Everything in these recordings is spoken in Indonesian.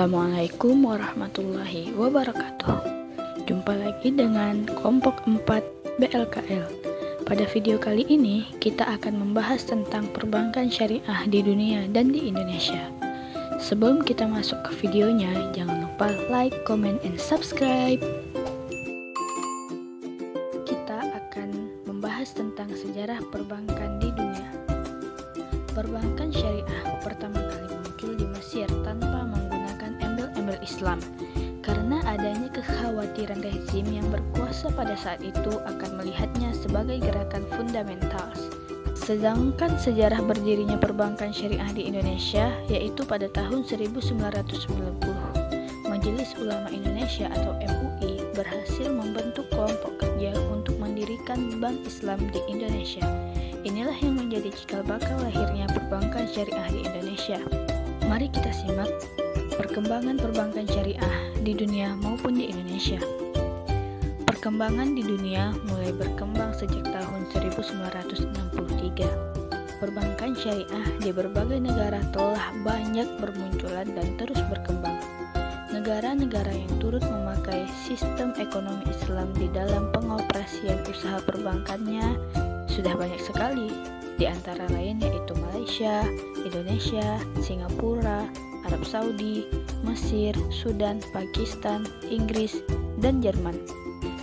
Assalamualaikum warahmatullahi wabarakatuh. Jumpa lagi dengan kelompok 4 BLKL. Pada video kali ini kita akan membahas tentang perbankan syariah di dunia dan di Indonesia. Sebelum kita masuk ke videonya, jangan lupa like, comment, and subscribe. Kita akan membahas tentang sejarah perbankan di dunia. Perbankan syariah pertama kali muncul di Mesir tanpa menggunakan embel-embel Islam karena adanya kekhawatiran rezim yang berkuasa pada saat itu akan melihatnya sebagai gerakan fundamental. Sedangkan sejarah berdirinya perbankan syariah di Indonesia yaitu pada tahun 1990. Majelis Ulama Indonesia atau MUI berhasil membentuk kelompok kerja untuk mendirikan Bank Islam di Indonesia. Inilah yang menjadi cikal bakal lahirnya perbankan syariah di Indonesia. Mari kita simak perkembangan perbankan syariah di dunia maupun di Indonesia. Perkembangan di dunia mulai berkembang sejak tahun 1963. Perbankan syariah di berbagai negara telah banyak bermunculan dan terus berkembang. Negara-negara yang turut memakai sistem ekonomi Islam di dalam pengoperasian usaha perbankannya sudah banyak sekali, di antara lain yaitu Malaysia, Indonesia, Singapura, Arab Saudi, Mesir, Sudan, Pakistan, Inggris, dan Jerman.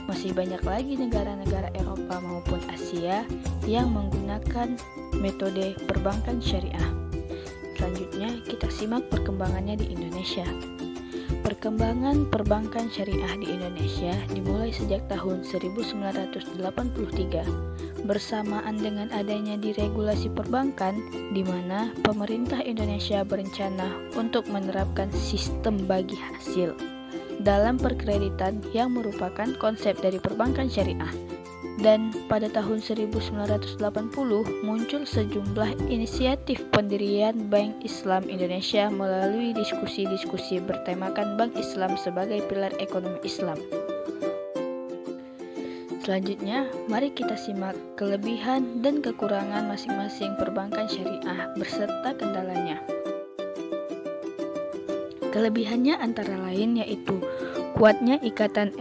Masih banyak lagi negara-negara Eropa maupun Asia yang menggunakan metode perbankan syariah. Selanjutnya kita simak perkembangannya di Indonesia. Perkembangan perbankan syariah di Indonesia dimulai sejak tahun 1983 bersamaan dengan adanya diregulasi perbankan di mana pemerintah Indonesia berencana untuk menerapkan sistem bagi hasil dalam perkreditan yang merupakan konsep dari perbankan syariah. Dan pada tahun 1980 muncul sejumlah inisiatif pendirian Bank Islam Indonesia melalui diskusi-diskusi bertemakan Bank Islam sebagai pilar ekonomi Islam. Selanjutnya, mari kita simak kelebihan dan kekurangan masing-masing perbankan syariah beserta kendalanya. Kelebihannya antara lain yaitu kuatnya ikatan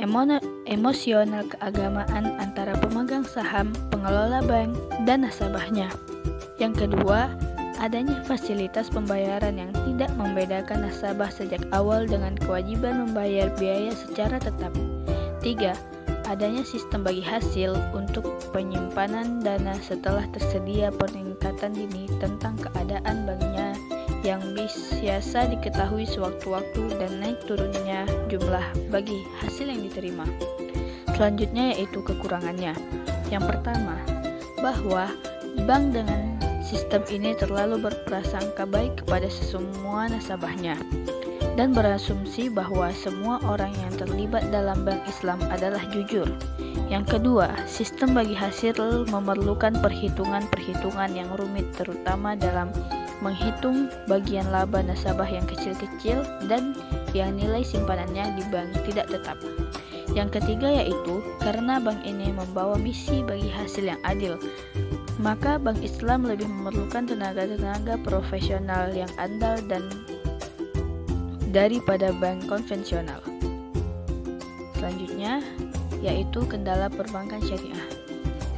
emosional keagamaan antara pemegang saham, pengelola bank, dan nasabahnya. Yang kedua, adanya fasilitas pembayaran yang tidak membedakan nasabah sejak awal dengan kewajiban membayar biaya secara tetap. 3. Adanya sistem bagi hasil untuk penyimpanan dana setelah tersedia peningkatan dini tentang keadaan banknya yang biasa diketahui sewaktu-waktu dan naik turunnya jumlah bagi hasil yang diterima. Selanjutnya yaitu kekurangannya. Yang pertama, bahwa bank dengan sistem ini terlalu berprasangka baik kepada semua nasabahnya dan berasumsi bahwa semua orang yang terlibat dalam bank Islam adalah jujur. Yang kedua, sistem bagi hasil memerlukan perhitungan-perhitungan yang rumit terutama dalam menghitung bagian laba nasabah yang kecil-kecil dan yang nilai simpanannya di bank tidak tetap. Yang ketiga yaitu karena bank ini membawa misi bagi hasil yang adil, maka Bank Islam lebih memerlukan tenaga-tenaga profesional yang andal dan daripada bank konvensional. Selanjutnya yaitu kendala perbankan syariah.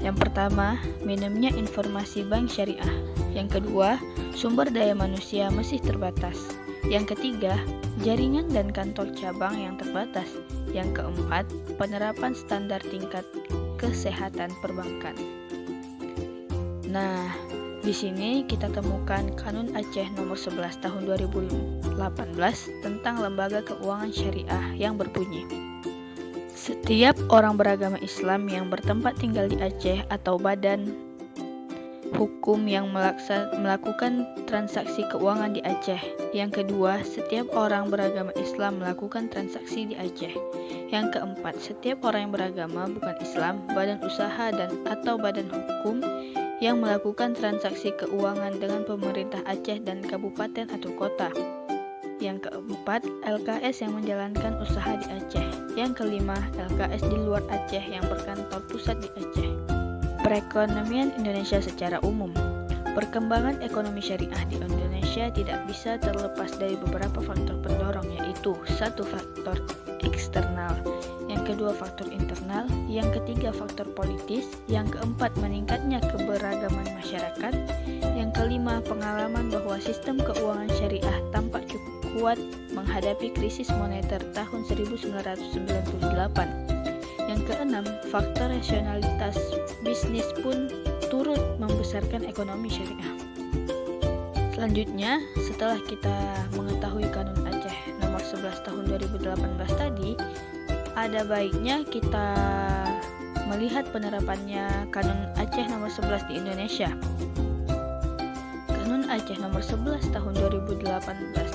Yang pertama, minimnya informasi bank syariah. Yang kedua, sumber daya manusia masih terbatas. Yang ketiga, jaringan dan kantor cabang yang terbatas. Yang keempat, penerapan standar tingkat kesehatan perbankan. Nah, di sini kita temukan Kanun Aceh nomor 11 tahun 2018 tentang lembaga keuangan syariah yang berbunyi, setiap orang beragama Islam yang bertempat tinggal di Aceh atau badan hukum yang melakukan transaksi keuangan di Aceh. Yang kedua, setiap orang beragama Islam melakukan transaksi di Aceh. Yang keempat, setiap orang yang beragama bukan Islam, badan usaha dan atau badan hukum yang melakukan transaksi keuangan dengan pemerintah Aceh dan kabupaten atau kota. Yang keempat, LKS yang menjalankan usaha di Aceh. Yang kelima, LKS di luar Aceh yang berkantor pusat di Aceh. Perekonomian Indonesia secara umum. Perkembangan ekonomi syariah di Indonesia Indonesia tidak bisa terlepas dari beberapa faktor pendorong, yaitu satu, faktor eksternal, yang kedua faktor internal, yang ketiga faktor politis, yang keempat meningkatnya keberagaman masyarakat, yang kelima pengalaman bahwa sistem keuangan syariah tampak cukup kuat menghadapi krisis moneter tahun 1998. Yang keenam, faktor rasionalitas bisnis pun turut membesarkan ekonomi syariah. Selanjutnya, setelah kita mengetahui Kanun Aceh nomor 11 tahun 2018 tadi, ada baiknya kita melihat penerapannya Kanun Aceh nomor 11 di Indonesia. Kanun Aceh nomor 11 tahun 2018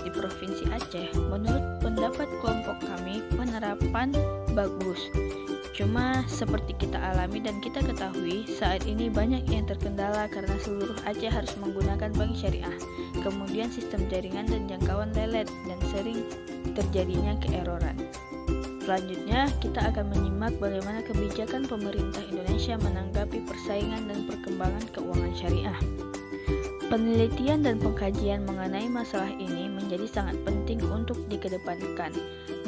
di Provinsi Aceh, menurut pendapat kelompok kami, penerapan bagus. Cuma seperti kita alami dan kita ketahui, saat ini banyak yang terkendala karena seluruh Aceh harus menggunakan bank syariah. Kemudian sistem jaringan dan jangkauan lelet dan sering terjadinya keeroran. Selanjutnya, kita akan menyimak bagaimana kebijakan pemerintah Indonesia menanggapi persaingan dan perkembangan keuangan syariah. Penelitian dan pengkajian mengenai masalah ini menjadi sangat penting untuk dikedepankan,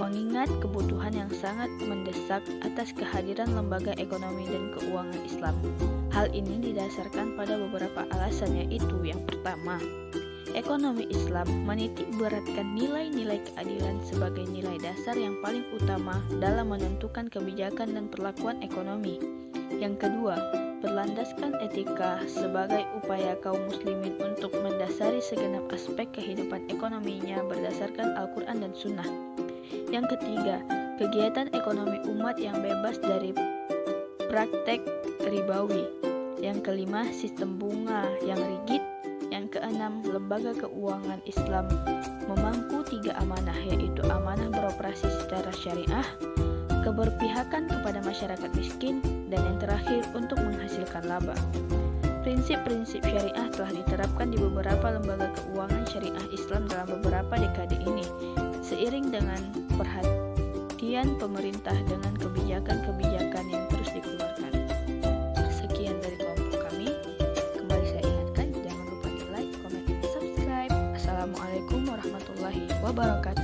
mengingat kebutuhan yang sangat mendesak atas kehadiran lembaga ekonomi dan keuangan Islam. Hal ini didasarkan pada beberapa alasan, yaitu yang pertama, ekonomi Islam menitik beratkan nilai-nilai keadilan sebagai nilai dasar yang paling utama dalam menentukan kebijakan dan perlakuan ekonomi. Yang kedua, berlandaskan etika sebagai upaya kaum muslimin untuk mendasari segenap aspek kehidupan ekonominya berdasarkan Al-Quran dan Sunnah. Yang ketiga, kegiatan ekonomi umat yang bebas dari praktek ribawi. Yang kelima, sistem bunga yang rigid. Yang keenam, lembaga keuangan Islam memangku 3 amanah, yaitu amanah beroperasi secara syariah, keberpihakan kepada masyarakat miskin, dan yang terakhir untuk menghasilkan laba. Prinsip-prinsip syariah telah diterapkan di beberapa lembaga keuangan syariah Islam dalam beberapa dekade ini, seiring dengan perhatian pemerintah dengan kebijakan-kebijakan yang terus dikeluarkan. Sekian dari kelompok kami. Kembali saya ingatkan, jangan lupa di like, komen, dan subscribe. Assalamualaikum warahmatullahi wabarakatuh.